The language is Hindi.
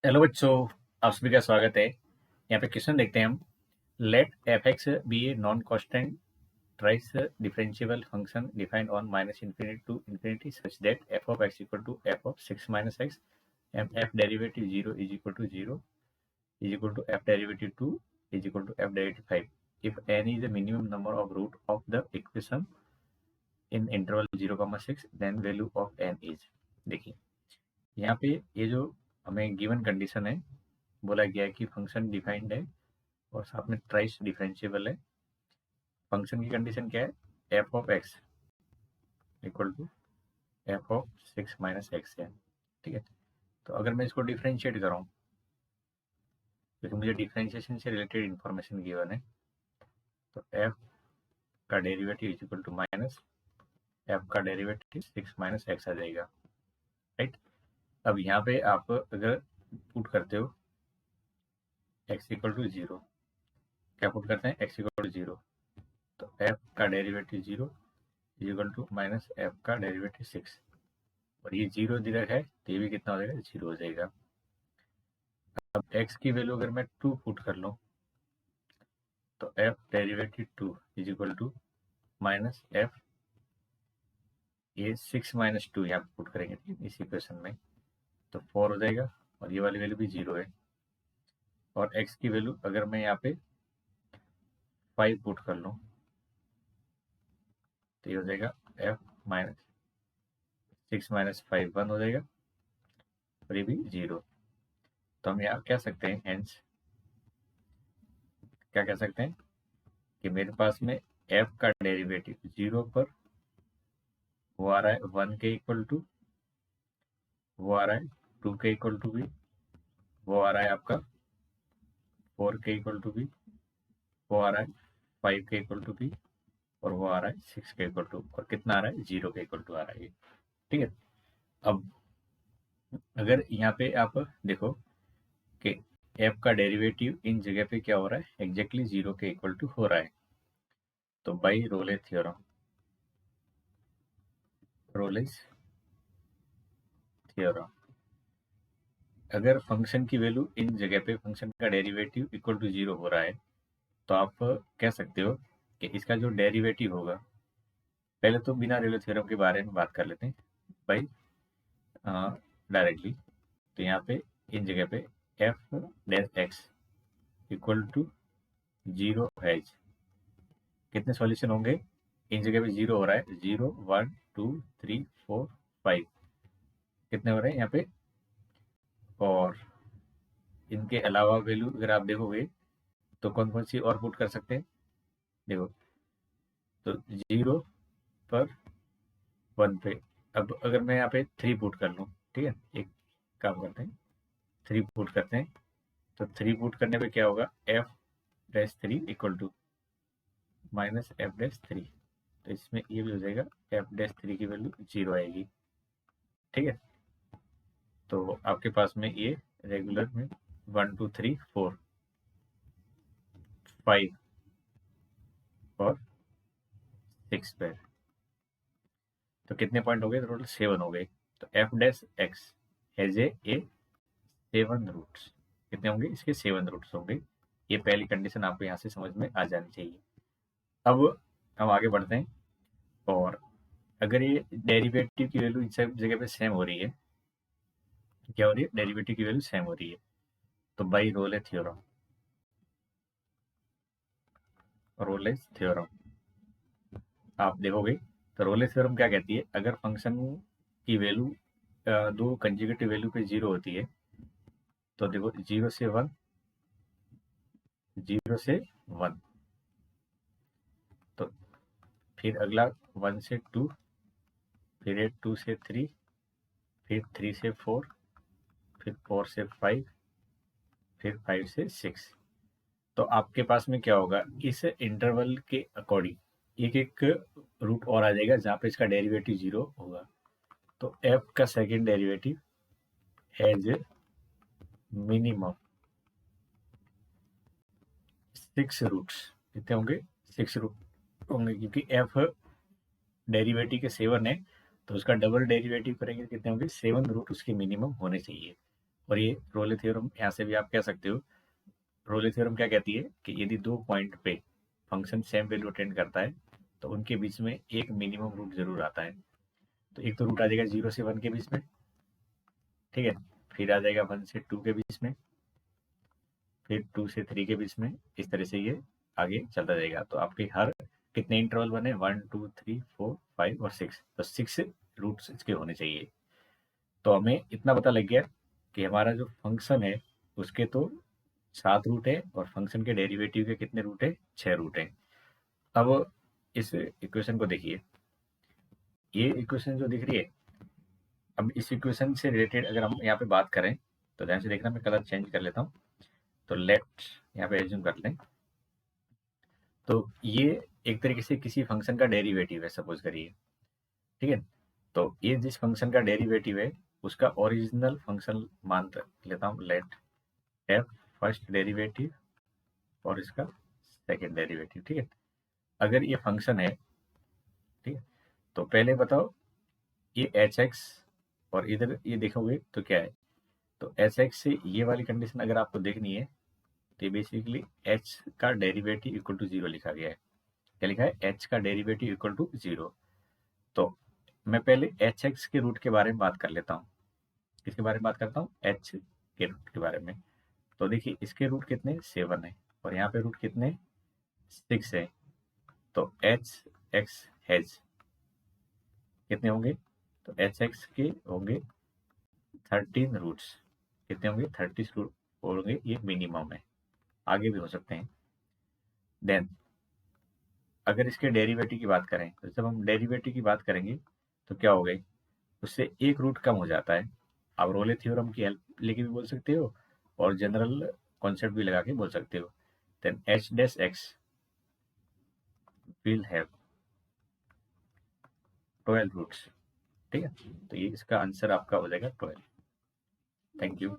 हेलो बच्चों, आप सभी का स्वागत है। यहाँ पे क्वेश्चन देखते हैं हम। Let f x be a non constant trice differentiable function defined on minus infinity to infinity such that f of x equal to f of six minus x and f derivative zero is equal to zero is equal to f derivative two is equal to f derivative five if n is the minimum number of root of the equation in interval 0,6 then value of N is. देखिए यहाँ पे ये जो हमें गिवन कंडीशन है, बोला गया है कि फंक्शन डिफाइंड है और साथ में ट्राइस डिफरेंशिएबल है। फंक्शन की कंडीशन क्या है? F of x equal to f of six minus x है। ठीक है, तो अगर मैं इसको डिफरेंशिएट कराऊँ, क्योंकि मुझे डिफरेंशिएशन से रिलेटेड इंफॉर्मेशन गिवन है, तो एफ का derivative is equal to minus f का डेरिवेटिव सिक्स माइनस एक्स आ जाएगा। राइट, अब यहाँ पे आप अगर पुट करते हो एक्स इक्वल टू जीरो, क्या पुट करते हैं? एक्स इक्वल टू जीरो, तो एफ का derivative zero is equal to minus f का डेरिवेटिव सिक्स, और ये जीरो दे रखा है तो ये भी कितना हो जाएगा? जीरो हो जाएगा। अब एक्स की वैल्यू अगर मैं टू पुट कर लूँ, तो f derivative two is equal to minus f, ये सिक्स माइनस टू यहाँ पे पुट करेंगे इस इक्वेशन में, तो फोर हो जाएगा, और ये वाली वैल्यू भी जीरो है। और एक्स की वैल्यू अगर मैं यहाँ पे फाइव पुट कर लूँ, तो ये हो जाएगा F minus six minus five one हो जाएगा, और ये भी जीरो। तो हम यहाँ कह सकते हैं, हेंस क्या कह सकते हैं कि मेरे पास में एफ का डेरिवेटिव जीरो पर वो आ रहा है वन के इक्वल टू, वो आ रहा है टू के इक्वल टू भी, वो आ रहा है आपका फोर के इक्वल टू भी, वो आ रहा है फाइव के इक्वल टू भी, और वो आ रहा है सिक्स के इक्वल टू, और कितना आ रहा है? जीरो के इक्वल टू आ रहा है। ठीक है, अब अगर यहाँ पे आप देखो कि एफ का डेरिवेटिव इन जगह पे क्या हो रहा है? एग्जैक्टली जीरो के इक्वल टू हो रहा है। तो by role theorem, Rolle's theorem, अगर फंक्शन की वैल्यू इन जगह पे फंक्शन का डेरिवेटिव इक्वल टू जीरो हो रहा है, तो आप कह सकते हो कि इसका जो डेरिवेटिव होगा, पहले तो बिना रेले थ्योरम के बारे में बात कर लेते हैं भाई डायरेक्टली। तो यहाँ पे इन जगह पे f dash x equal to zero है। कितने सॉल्यूशन होंगे? इन जगह पे जीरो हो रहा है, zero one two three four five, कितने हो रहे हैं यहाँ पे? और इनके अलावा वैल्यू अगर आप देखोगे तो कौन कौन सी और पुट कर सकते हैं? देखो, तो जीरो पर वन पे, अब अगर मैं यहाँ पे थ्री पुट कर लूँ, ठीक है, एक काम करते हैं, थ्री पुट करते हैं, तो थ्री पुट करने पे क्या होगा? F dash three equal to minus f dash three, तो इसमें ये भी हो जाएगा, एफ डैश थ्री की वैल्यू जीरो आएगी। ठीक है, तो आपके पास में ये रेगुलर में one two three four five और सिक्स पे, तो कितने पॉइंट हो गए? टोटल सेवन हो गए। तो f dash x has a seven roots, कितने होंगे इसके? सेवन रूट्स होंगे। ये पहली कंडीशन आपको यहाँ से समझ में आ जानी चाहिए। अब हम आगे बढ़ते हैं, और अगर ये डेरिवेटिव की वैल्यू इस जगह पे सेम हो रही है, क्या हो रही है? डेरिवेटिव की वैल्यू सेम हो रही है, तो by role theorem, Rolle's theorem आप देखोगे तो रोलेस थ्योरम क्या कहती है? अगर फंक्शन की वैल्यू दो कंजुगेटिव वैल्यू पे जीरो होती है, तो देखो जीरो से वन, जीरो से वन, तो फिर अगला वन से टू, फिर टू से थ्री, फिर थ्री से फोर, फिर फोर से फाइव, फिर फाइव से सिक्स। तो आपके पास में क्या होगा? इस इंटरवल के अकॉर्डिंग एक एक रूट और आ जाएगा जहाँ पे इसका डेरिवेटिव जीरो होगा। तो एफ का second derivative has minimum six roots, कितने होंगे? सिक्स रूट होंगे, क्योंकि एफ डेरिवेटिव के सेवन है, तो उसका डबल डेरिवेटिव करेंगे कितने होंगे? सेवन रूट उसके मिनिमम होने चाहिए। और ये रोले थ्योरम यहाँ से भी आप कह सकते हो। रोले थ्योरम क्या कहती है कि यदि 2 पॉइंट पे फंक्शन सेम वैल्यू अटेंड करता है तो उनके बीच में एक मिनिमम रूट जरूर आता है। तो एक तो रूट आ जाएगा 0 से 1 के बीच में, ठीक है, फिर आ जाएगा 1 से 2 के बीच में, फिर 2 से 3 के बीच में, इस तरह से ये आगे चलता जाएगा। तो आपके हर कितने इंटरवल बने, 1 2 3 4 5 और 6, तो 6 रूट्स इसके होने चाहिए। तो हमें इतना पता लग गया कि हमारा जो फंक्शन है उसके तो 7 रूट है और फंक्शन के डेरिवेटिव के कितने रूट है, 6 रूट है। अब इस इक्वेशन को देखिए, ये इक्वेशन जो दिख रही है, अब इस इक्वेशन से रिलेटेड अगर हम यहाँ पे बात करें तो ध्यान से देखना, मैं कलर चेंज कर लेता हूँ। तो लेफ्ट यहाँ पे एज्यूम कर लें, तो ये एक तरीके से किसी फंक्शन का डेरिवेटिव है सपोज करिए, ठीक है। तो ये जिस फंक्शन का डेरिवेटिव है उसका ओरिजिनल फंक्शन मान लेता हूँ, लेट एफ फर्स्ट डेरिवेटिव और इसका सेकंड डेरिवेटिव, ठीक है। अगर ये फंक्शन है, ठीक है, तो पहले बताओ ये एच एक्स और इधर ये देखोगे तो क्या है, तो एच एक्स से ये वाली कंडीशन अगर आपको देखनी है तो ये बेसिकली एच का डेरिवेटिव इक्वल टू 0 लिखा गया है। क्या लिखा है, एच का डेरिवेटिव इक्वल टू 0। तो मैं पहले एच एक्स के रूट के बारे में बात कर लेता हूँ। किसके बारे में बात करता हूँ, एच के रूट के बारे में। तो देखिए इसके रूट कितने, 7 है, और यहाँ पे रूट कितने, 6 है। तो एच एक्स हैज कितने होंगे, तो एच एक्स के होंगे 13 रूट्स। कितने होंगे, 30 रूट होंगे, ये मिनिमम है, आगे भी हो सकते हैं। देन अगर इसके डेरिवेटिव की बात करें तो जब हम डेरिवेटिव की बात करेंगे तो क्या हो गई, उससे एक रूट कम हो जाता है। आप रोले थ्योरम की हेल्प लेके भी बोल सकते हो और जनरल कॉन्सेप्ट भी लगा के बोल सकते हो। Then h dash x will have 12 roots, ठीक है। तो ये इसका आंसर आपका हो जाएगा 12। Thank you.